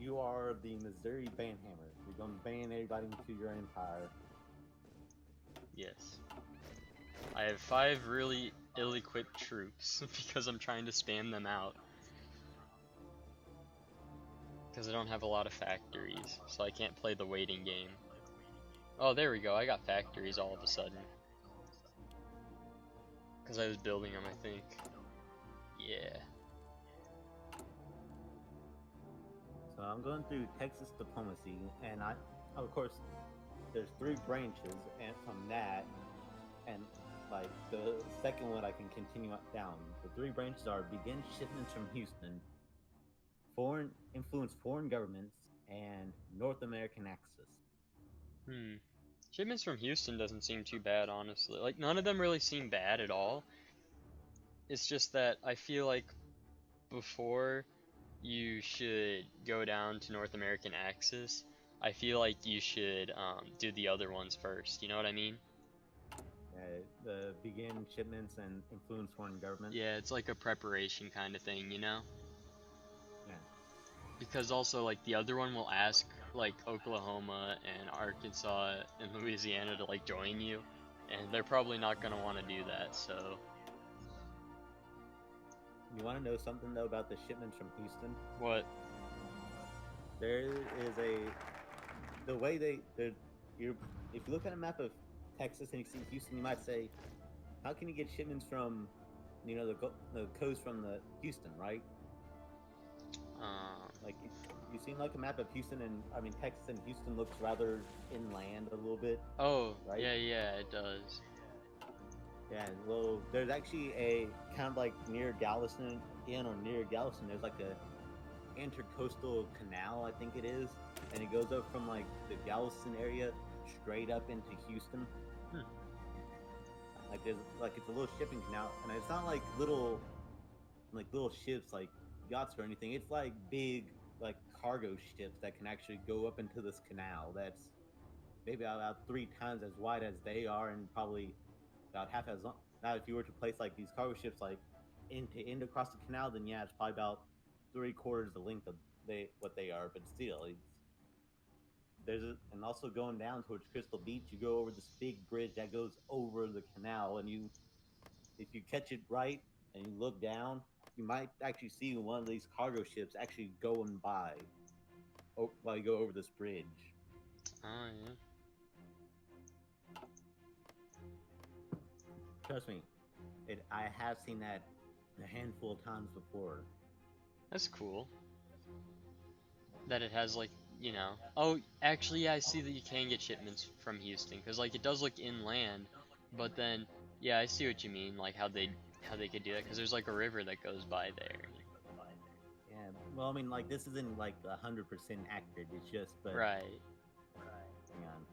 You are the Missouri Banhammer. You're going to ban everybody into your empire. Yes. I have 5 really ill-equipped troops because I'm trying to spam them out. Because I don't have a lot of factories, so I can't play the waiting game. Oh, there we go. I got factories all of a sudden. Because I was building them, I think. Yeah. So I'm going through Texas diplomacy, and of course, there's 3 branches, and from that, and like the second one I can continue down. The 3 branches are begin shipments from Houston, influence foreign governments, and North American access. Shipments from Houston doesn't seem too bad, honestly. Like, none of them really seem bad at all. It's just that I feel like before you should go down to North American Axis, I feel like you should do the other ones first. You know what I mean? The begin shipments and influence foreign governments. Yeah, it's like a preparation kind of thing, you know? Yeah. Because also, like, the other one will ask, like, Oklahoma and Arkansas and Louisiana to, like, join you, and they're probably not going to want to do that, so... You want to know something, though, about the shipments from Houston? What? There is the way if you look at a map of Texas and you see Houston, you might say, how can you get shipments from, the coast from the Houston, right? Like, you seem like a map of Houston, and I mean Texas and Houston looks rather inland a little bit. Oh, right? yeah, it does. Yeah, well, there's actually a kind of like near Galveston, there's like a intercoastal canal, I think it is, and it goes up from like the Galveston area straight up into Houston. Like it's a little shipping canal, and it's not like little ships like yachts or anything. It's like big like cargo ships that can actually go up into this canal. That's maybe about 3 times as wide as they are, and probably about half as long. Now, if you were to place like these cargo ships like end to end across the canal, then yeah, it's probably about 3/4 the length of what they are. But still, and also going down towards Crystal Beach, you go over this big bridge that goes over the canal, and if you catch it right and you look down, you might actually see one of these cargo ships actually going by while you go over this bridge. Oh, yeah. Trust me, I have seen that a handful of times before. That's cool. That it has, like, you know... Oh, actually, yeah, I see that you can get shipments from Houston, because, like, it does look inland, but then, yeah, I see what you mean, like, how they could do that, because there's, like, a river that goes by there. Yeah, well, I mean, like, this isn't, like, 100% accurate, it's just, but... Right. Hang on.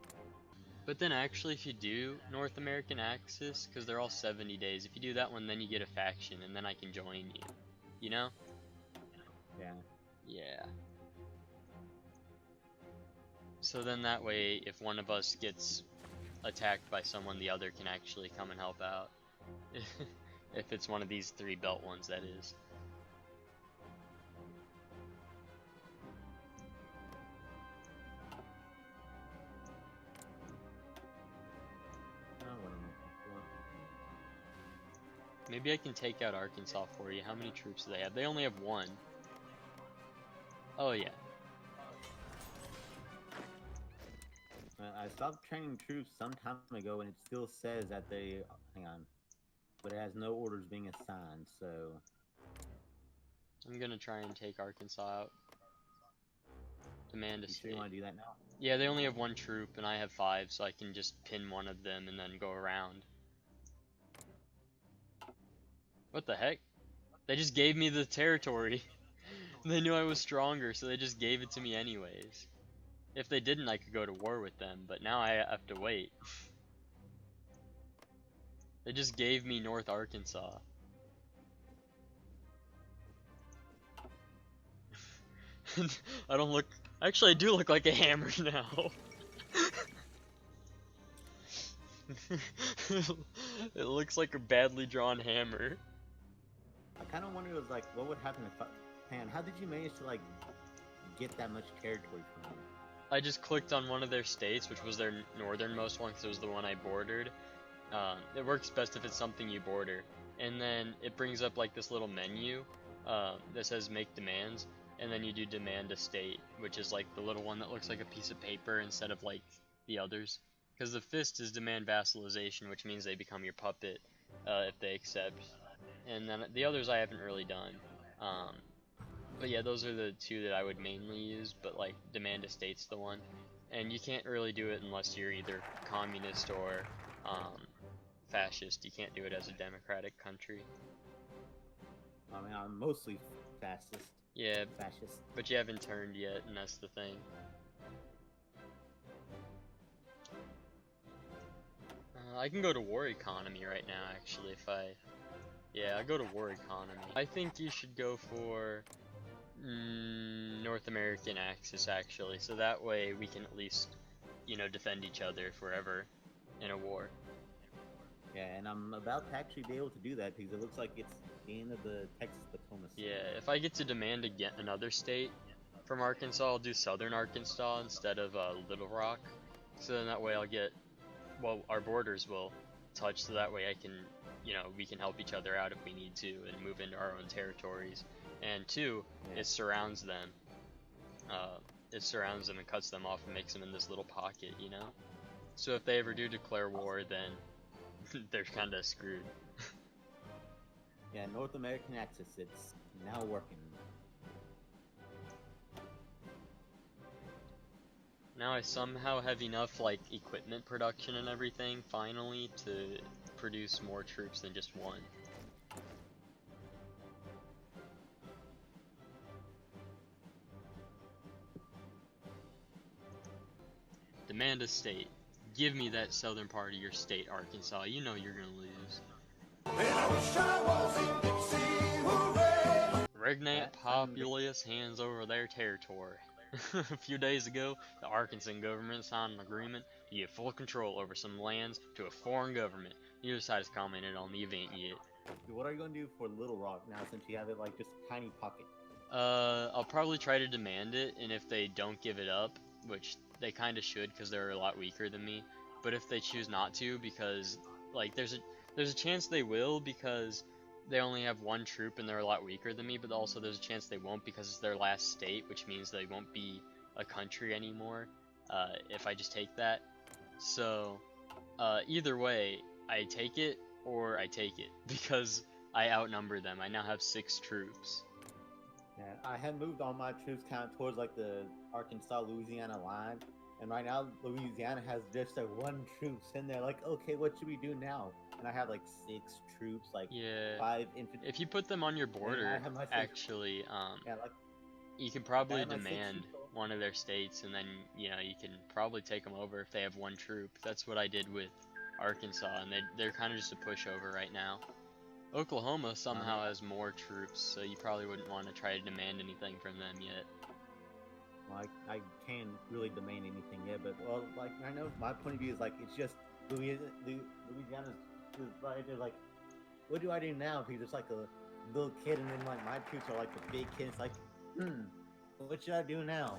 But then, actually, if you do North American Axis, because they're all 70 days, if you do that one, then you get a faction, and then I can join you. You know? Yeah. Yeah. So then that way, if one of us gets attacked by someone, the other can actually come and help out. If it's one of these 3 belt ones, that is. Maybe I can take out Arkansas for you. How many troops do they have? They only have 1. Oh, yeah. I stopped training troops some time ago, and it still says that they... Hang on. But it has no orders being assigned, so... I'm gonna try and take Arkansas out. Demand a state. Sure you want to do that now? Yeah, they only have 1 troop, and I have 5, so I can just pin one of them and then go around. What the heck? They just gave me the territory. They knew I was stronger, so they just gave it to me anyways. If they didn't, I could go to war with them, but now I have to wait. They just gave me North Arkansas. I don't look... Actually, I do look like a hammer now. It looks like a badly drawn hammer. I kind of wonder, like, what would happen if man, how did you manage to, like, get that much territory from you? I just clicked on one of their states, which was their northernmost one, because it was the one I bordered. It works best if it's something you border. And then it brings up like this little menu that says make demands, and then you do demand a state, which is like the little one that looks like a piece of paper instead of like the others. Because the fist is demand vassalization, which means they become your puppet if they accept. And then the others I haven't really done. But yeah, those are the two that I would mainly use, but like demand a state's the one. And you can't really do it unless you're either communist or fascist. You can't do it as a democratic country. I mean, I'm mostly fascist. Yeah, Fascist. but you haven't turned yet, and that's the thing. I can go to war economy right now, actually, if I... Yeah, I go to war economy. I think you should go for North American Axis, actually, so that way we can at least, you know, defend each other if we're ever in a war. Yeah, and I'm about to actually be able to do that because it looks like it's the end of the Texas diplomacy. Yeah, if I get to demand again another state from Arkansas, I'll do Southern Arkansas instead of Little Rock. So then that way I'll get, well, our borders will touch, so that way I can, you know, we can help each other out if we need to and move into our own territories. And two, it surrounds them. It surrounds them and cuts them off and makes them in this little pocket, you know? So if they ever do declare war, then they're kind of screwed. Yeah, North American Axis, it's now working. Now I somehow have enough, like, equipment production and everything, finally, to produce more troops than just one. Demand a state. Give me that southern part of your state, Arkansas. You know you're gonna lose. Regnant populace hands over their territory. A few days ago, the Arkansas government signed an agreement to give full control over some lands to a foreign government. Neither side has commented on the event yet. What are you going to do for Little Rock now since you have it like just a tiny pocket? I'll probably try to demand it, and if they don't give it up, which they kind of should because they're a lot weaker than me, but if they choose not to, because like there's a chance they will because they only have one troop and they're a lot weaker than me, but also there's a chance they won't because it's their last state, which means they won't be a country anymore if I just take that. So either way, I take it or I take it because I outnumber them. I now have 6 troops. Yeah, I had moved all my troops kind of towards like the Arkansas-Louisiana line, and right now Louisiana has just like 1 troop sitting there like, okay, what should we do now? And I have like 6 troops, like 5 infantry. If you put them on your border, actually, you can probably demand one of their states, and then, you know, you can probably take them over if they have 1 troop. That's what I did with Arkansas, and they're kind of just a pushover right now. Oklahoma somehow has more troops, so you probably wouldn't want to try to demand anything from them yet. Well, I can't really demand anything yet, but well, like I know my point of view is like it's just Louisiana's right there. Like, what do I do now? Because it's like a little kid, and then like my troops are like the big kid. It's like, what should I do now?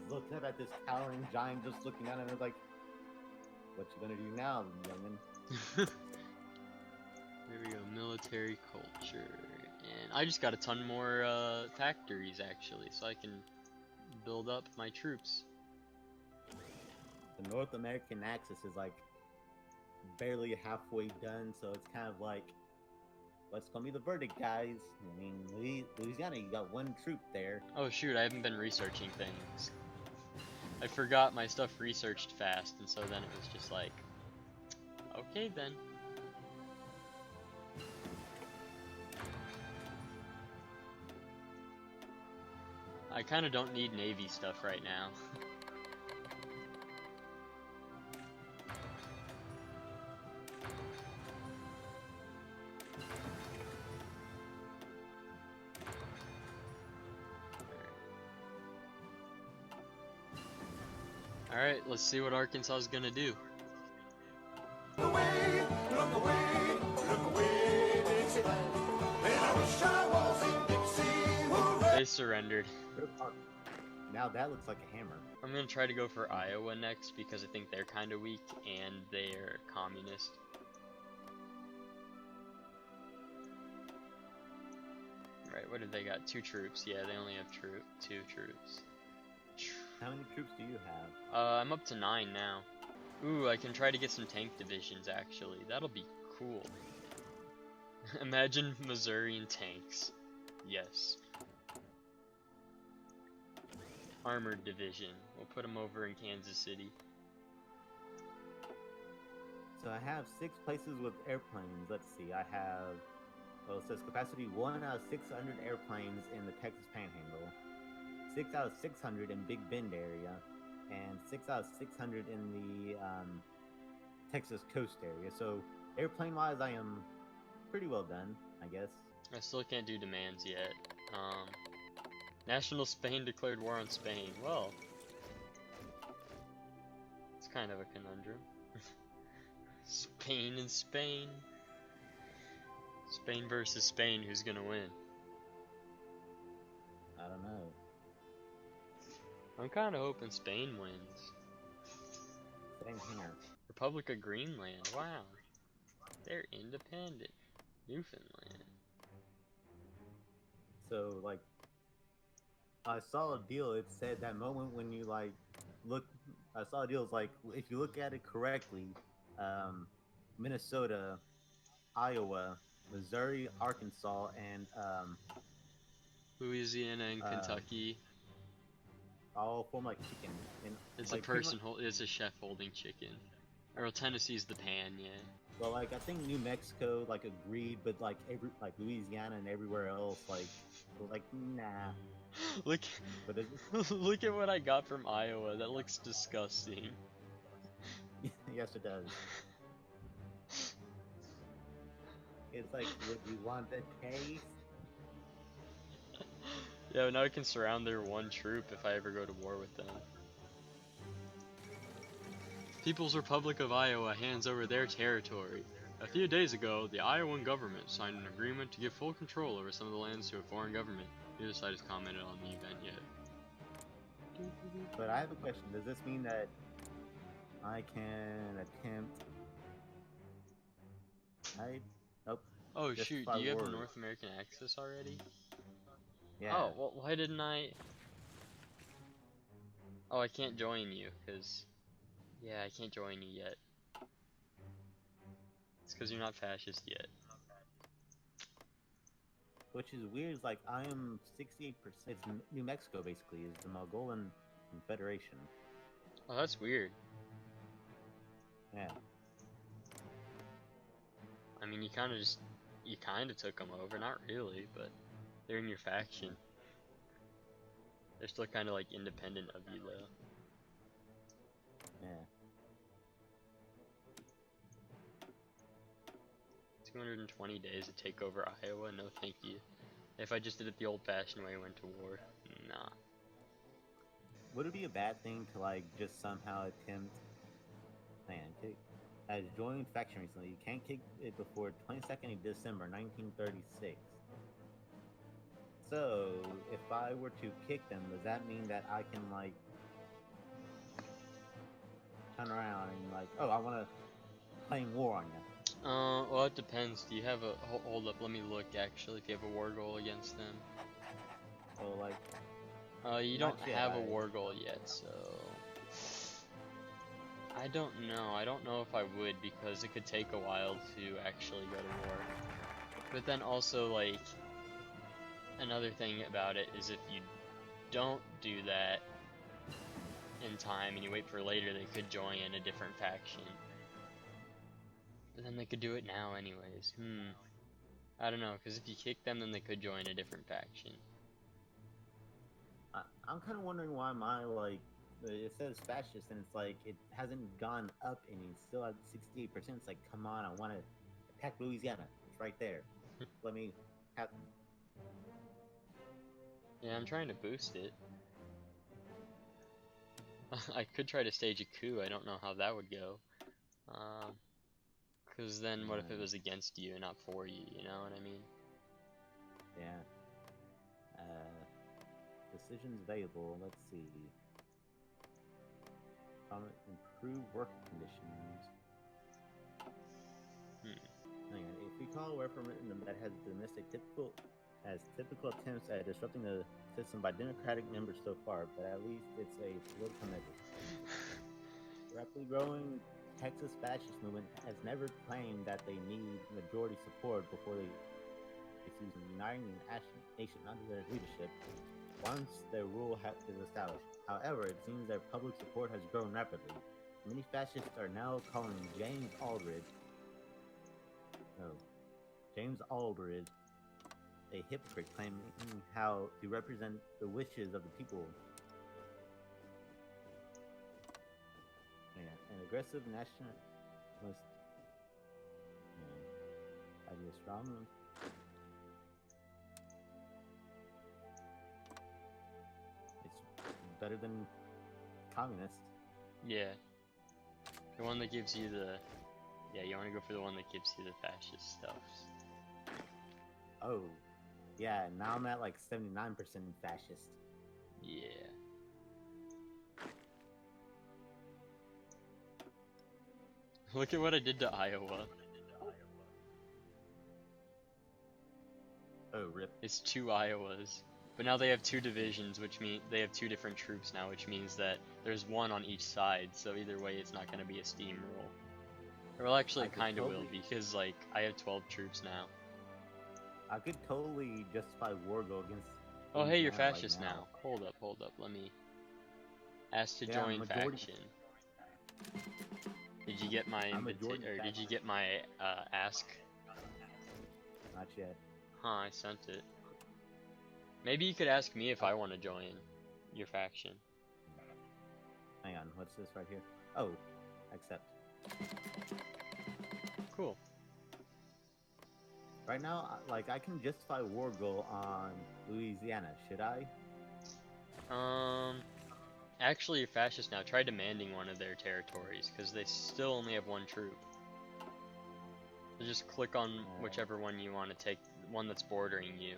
He's looking up at this towering giant, just looking at him, and it's like, what you gonna do now, youngin? There we go, military culture, and I just got a ton more factories actually, so I can build up my troops. The North American Axis is like barely halfway done, so it's kind of like, what's gonna be the verdict, guys? I mean, Louisiana, you got 1 troop there. Oh shoot, I haven't been researching things. I forgot my stuff researched fast, and so then it was just like, okay then. I kind of don't need Navy stuff right now. Alright, let's see what Arkansas is gonna do. Look away, look away, look away, Dixieland. When I wish I was in Dixie, hooray. They surrendered. Now that looks like a hammer. I'm gonna try to go for Iowa next because I think they're kind of weak and they're communist. Right, what have they got? 2 troops. Yeah, they only have 2 troops. How many troops do you have? I'm up to 9 now. Ooh, I can try to get some tank divisions actually. That'll be cool. Imagine Missourian tanks. Yes. Armored division. We'll put them over in Kansas City. So I have 6 places with airplanes. Let's see. I have, well, it says capacity 1 out of 600 airplanes in the Texas Panhandle, 6 out of 600 in Big Bend area, and 6 out of 600 in the Texas coast area. So airplane-wise, I am pretty well done, I guess. I still can't do demands yet. National Spain declared war on Spain. Well, it's kind of a conundrum. Spain and Spain. Spain versus Spain, who's gonna win? I don't know. I'm kind of hoping Spain wins. Same here. Republic of Greenland, wow. They're independent. Newfoundland. So, like, I saw a deal. It said that moment when you, like, look. I saw a deal. It's like, if you look at it correctly, Minnesota, Iowa, Missouri, Arkansas, and Louisiana and Kentucky. all form like chicken. And, It's like, a person, it's a chef holding chicken. Or Tennessee's the pan, yeah. Well, like, I think New Mexico, like, agreed, but, like, Louisiana and everywhere else, like, was like, nah. Look, But it, look at what I got from Iowa. That looks disgusting. yes, it does. It's like, would you want the taste? Yeah, now I can surround their 1 troop if I ever go to war with them. People's Republic of Iowa hands over their territory. A few days ago, the Iowan government signed an agreement to give full control over some of the lands to a foreign government. Neither side has commented on the event yet. But I have a question. Does this mean that I can attempt... Nope. Oh Just shoot, by do you have word. North American access already? Yeah. Oh, well, why didn't I... Oh, I can't join you, because... Yeah, I can't join you yet. It's because you're not fascist yet. Which is weird. It's like, I am 68%. It's New Mexico, basically, is the Mogolan Confederation. Oh, that's weird. Yeah. I mean, you kind of took them over, not really, but they're in your faction. They're still kind of like independent of you, though. Yeah. 220 days to take over Iowa? No, thank you. If I just did it the old-fashioned way, went to war, nah. Would it be a bad thing to, like, just somehow attempt... Man, I joined faction recently. You can't kick it before 22nd of December, 1936. So, if I were to kick them, does that mean that I can, like, turn around and, like, oh, I want to claim war on you? Well, it depends. Do you have a... Hold up, let me look, actually, if you have a war goal against them. So, like... You Not don't yet, have a war goal yet, so... I don't know. I don't know if I would, because it could take a while to actually go to war. But then also, like... Another thing about it is if you don't do that in time and you wait for later, they could join a different faction. But then they could do it now anyways. I don't know, because if you kick them, then they could join a different faction. I'm kind of wondering why my, like, it says fascist and it's like, it hasn't gone up and it's still at 68%. It's like, come on, I want to attack Louisiana. It's right there. Let me have... Yeah, I'm trying to boost it. I could try to stage a coup. I don't know how that would go. Because then what if it was against you and not for you, you know what I mean? Yeah. decisions available. Let's see. Improve work conditions. Hang on. If we call a referendum that has typical attempts at disrupting the system by Democratic members so far, but at least it's a political measure. The rapidly growing Texas fascist movement has never claimed that they need majority support before they succeed in uniting the nation under their leadership once their rule is established. However, it seems their public support has grown rapidly. Many fascists are now calling James Aldridge a hypocrite, claiming how to represent the wishes of the people. An aggressive nationalist idea strong. It's better than communist. Yeah. The one that gives you the... Yeah, you want to go for the one that gives you the fascist stuff. Oh. Yeah, now I'm at like 79% fascist. Yeah. Look at what I did to Iowa. Oh, rip. It's 2 Iowas. But now they have 2 divisions, which mean they have 2 different troops now, which means that there's 1 on each side, so either way it's not going to be a steamroll. Well, actually it kind of will, because like, I have 12 troops now. I could totally justify war go against... Oh hey, you're Louisiana fascist right now. Hold up, let me... Ask to join faction. Did you get my did you get my ask? Not yet. Huh, I sent it. Maybe you could ask me if I want to join your faction. Hang on, what's this right here? Oh, accept. Cool. Right now, like, I can justify war goal on Louisiana. Should I? Actually, you're fascist now. Try demanding one of their territories, because they still only have 1 troop. So just click on whichever one you want to take, one that's bordering you.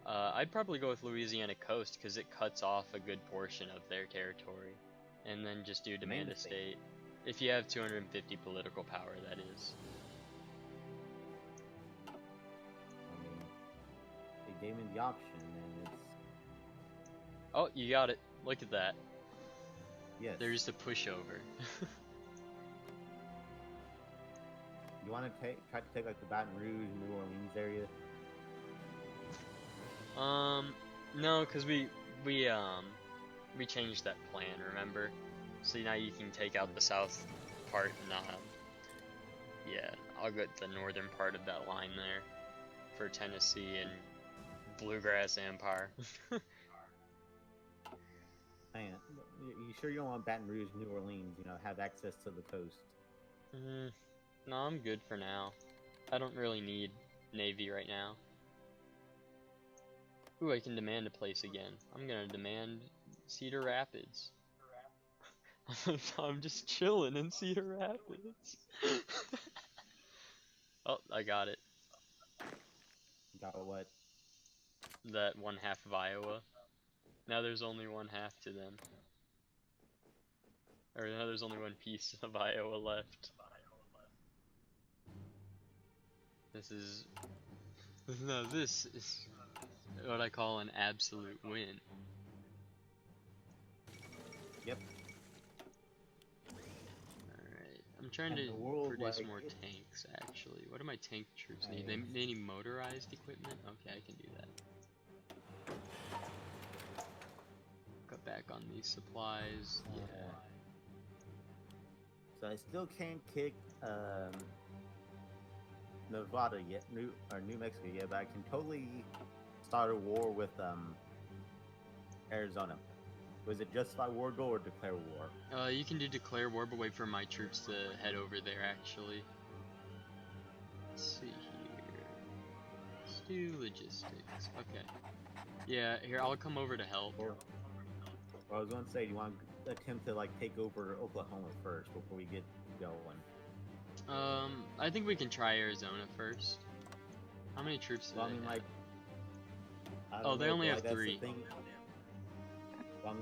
I'd probably go with Louisiana coast, because it cuts off a good portion of their territory. And then just do demand a state. If you have 250 political power, that is. I mean, they gave me the option, and it's... Oh, you got it. Look at that. Yes. There's the pushover. You want to try to take like the Baton Rouge, New Orleans area? No, cause we changed that plan, remember? So now you can take out the south part and yeah, I'll get the northern part of that line there for Tennessee and Bluegrass Empire. Man, you sure you don't want Baton Rouge, New Orleans, you know, have access to the coast? No, I'm good for now. I don't really need Navy right now. Ooh, I can demand a place again. I'm gonna demand Cedar Rapids. I'm just chilling in Cedar Rapids. Oh, I got it. Got what? That 1/2 of Iowa. Now there's only 1/2 to them. Or now there's only 1 piece of Iowa left. This is what I call an absolute win. Yep. Alright, I'm trying to produce more tanks actually. What do my tank troops need? They need motorized equipment? Okay, I can do that. Cut back on these supplies. Yeah. So I still can't kick Nevada yet, New Mexico yet, but I can totally start a war with Arizona. Was it justify war goal or declare war? You can do declare war, but wait for my troops to head over there actually. Let's see here. Let's do logistics. Okay. Yeah, here, I'll come over to help. Well, I was going to say, do you want to attempt to like take over Oklahoma first before we get going? I think we can try Arizona first. How many troops do they have? Like, Oh, they only have 3.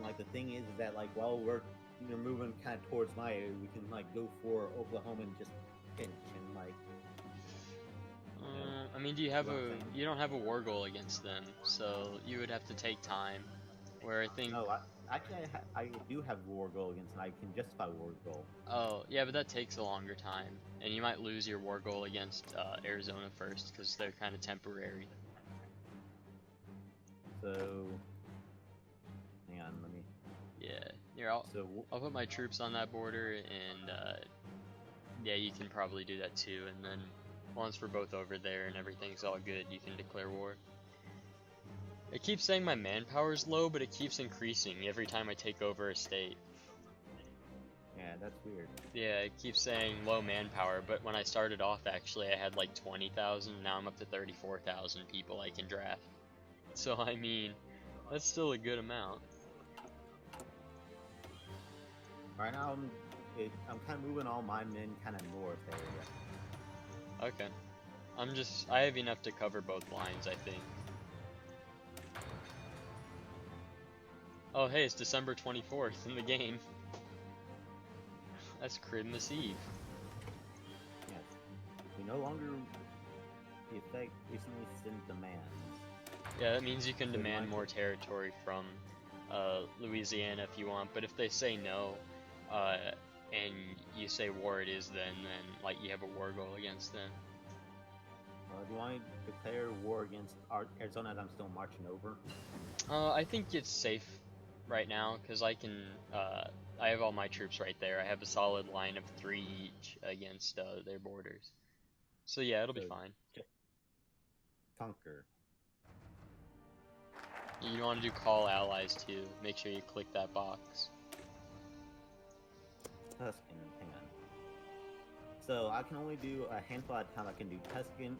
Like the thing is that like while you're moving kind of towards my area, we can like go for Oklahoma and just pinch and like. I mean, do you have what I'm a? saying? You don't have a war goal against them, so you would have to take time. Where I think. No, I do have war goal against, and I can justify war goal. Oh, yeah, but that takes a longer time, and you might lose your war goal against Arizona first because they're kind of temporary. So, hang on, let me. Yeah, here I'll So put my troops on that border, and yeah, you can probably do that too. And then once we're both over there and everything's all good, you can declare war. It keeps saying my manpower's low, but it keeps increasing every time I take over a state. yeah, that's weird. Yeah, it keeps saying low manpower, but when I started off, actually, I had like 20,000. Now I'm up to 34,000 people I can draft. So, I mean, that's still a good amount. Right now, I'm kind of moving all my men kind of north area. Okay. I have enough to cover both lines, I think. Oh, hey, it's December 24th in the game. That's Christmas Eve. Yes. We no longer the effect recently sent demands. Yeah, that means you can So demand more territory from Louisiana if you want, but if they say no, and you say war it is, then like you have a war goal against them. Do you want me to declare war against Arizona as I'm still marching over? I think it's safe right now because I can. I have all my troops right there. I have a solid line of 3 each against their borders. So yeah, it'll be fine. Just conquer. You want to do call allies too. Make sure you click that box. Tuscan, hang on. So I can only do a handful at a time. I can do Tuscan,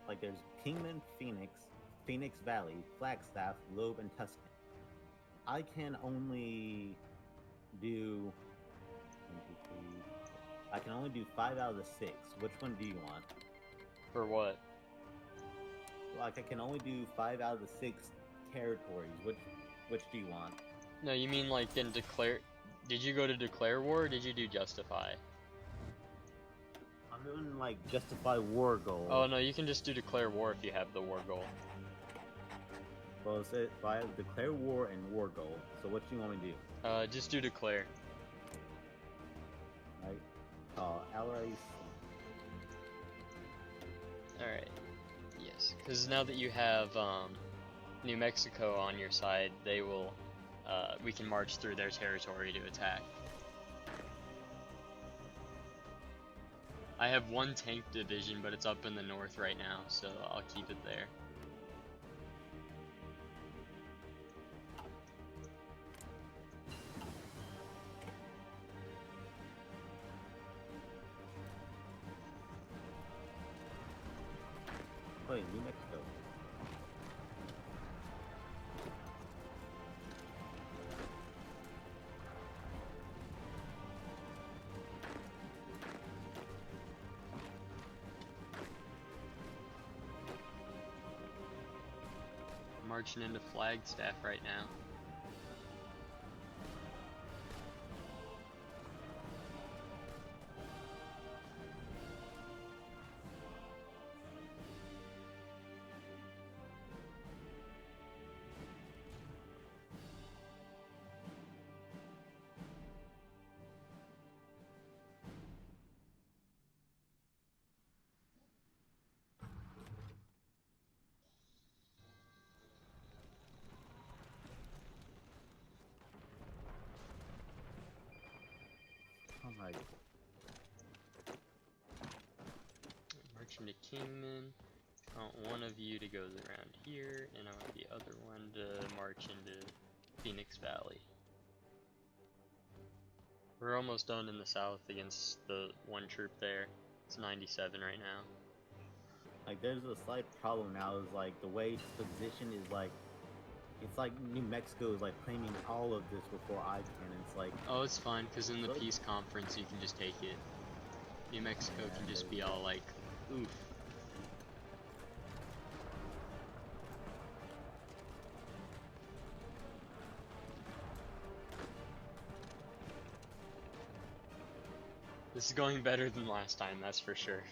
like there's Kingman, Phoenix Valley, Flagstaff, Loeb, and Tuscan. I can only do. 1, 2, 3. I can only do 5 out of the 6. Which one do you want? For what? Like I can only do 5 out of the 6 territories. Which do you want? No, you mean like in declare. Did you go to declare war or did you do justify? I'm doing like justify war goal. Oh no, you can just do declare war if you have the war goal. Well, it says I have declare war and war goal. So what do you want me to do? Just do declare. Right. Allies. Alright. Yes. Because now that you have New Mexico on your side, they will. We can march through their territory to attack. I have 1 tank division, but it's up in the north right now, so I'll keep it there. Wait, New Mexico. I'm marching into Flagstaff right now. Alright. Marching to Kingman. I want one of you to go around here, and I want the other one to march into Phoenix Valley. We're almost done in the south against the 1 troop there. It's 97 right now. Like there's a slight problem now is like the way it's positioned is like it's like New Mexico is like claiming all of this before I can. It's like Oh, it's fine, because in the Really? peace conference you can just take it. New Mexico can just be all like, oof. This is going better than last time, that's for sure.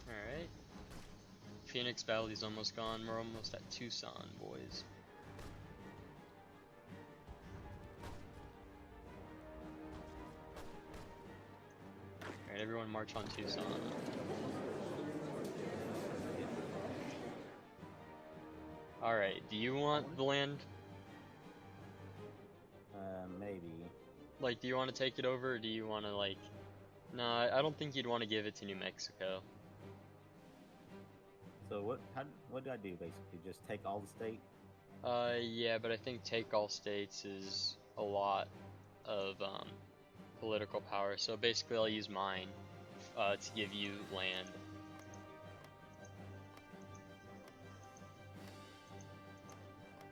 Alright. Phoenix Valley's almost gone. We're almost at Tucson, boys. Alright, everyone march on Tucson. Alright, do you want the land? Maybe. Like, do you want to take it over, or do you want to, like... No, I don't think you'd want to give it to New Mexico. So what do I do basically? Just take all the state? Yeah, but I think take all states is a lot of, political power. So basically I'll use mine, to give you land.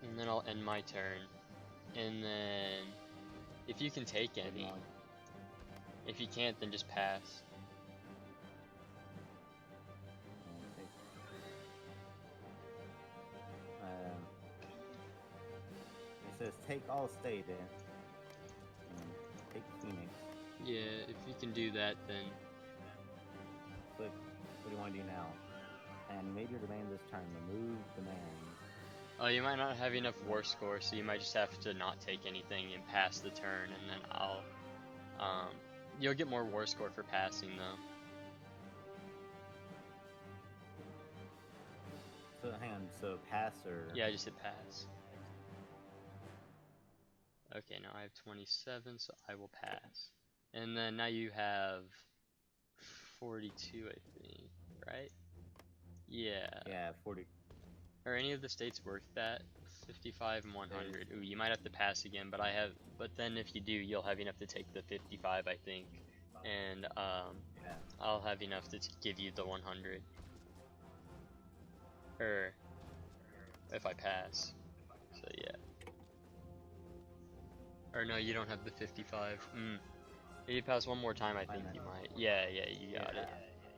And then I'll end my turn. And then, if you can take any. If you can't, then just pass. Okay. It says take all state then. Take Phoenix. Yeah, if you can do that, then... But what do you want to do now? And major demand this turn. Remove demand. Oh, you might not have enough war score, so you might just have to not take anything and pass the turn, and then I'll... You'll get more war score for passing, though. So hang on, so pass or... Yeah, I just hit pass. Okay, now I have 27, so I will pass. And then now you have 42, I think, right? Yeah. Yeah, 40. Are any of the states worth that? 55 and 100. Ooh, you might have to pass again, but but then if you do, you'll have enough to take the 55, I think. And, Yeah. I'll have enough to give you the 100. Or, if I pass. So, yeah. Or no, you don't have the 55. If you pass one more time, I think you might. Yeah, you got it.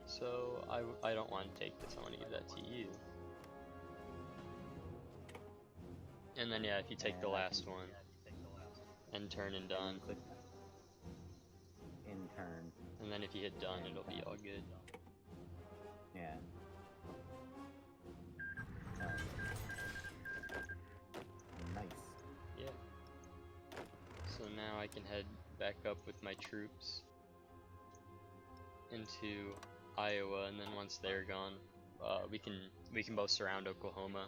So, I don't want to take this, I want to give that to you. And then, yeah, if you take the last one, and turn and done. Click in turn. And then if you hit done, it'll be all good. Yeah. Nice. Yeah. So now I can head back up with my troops into Iowa, and then once they're gone, we can both surround Oklahoma.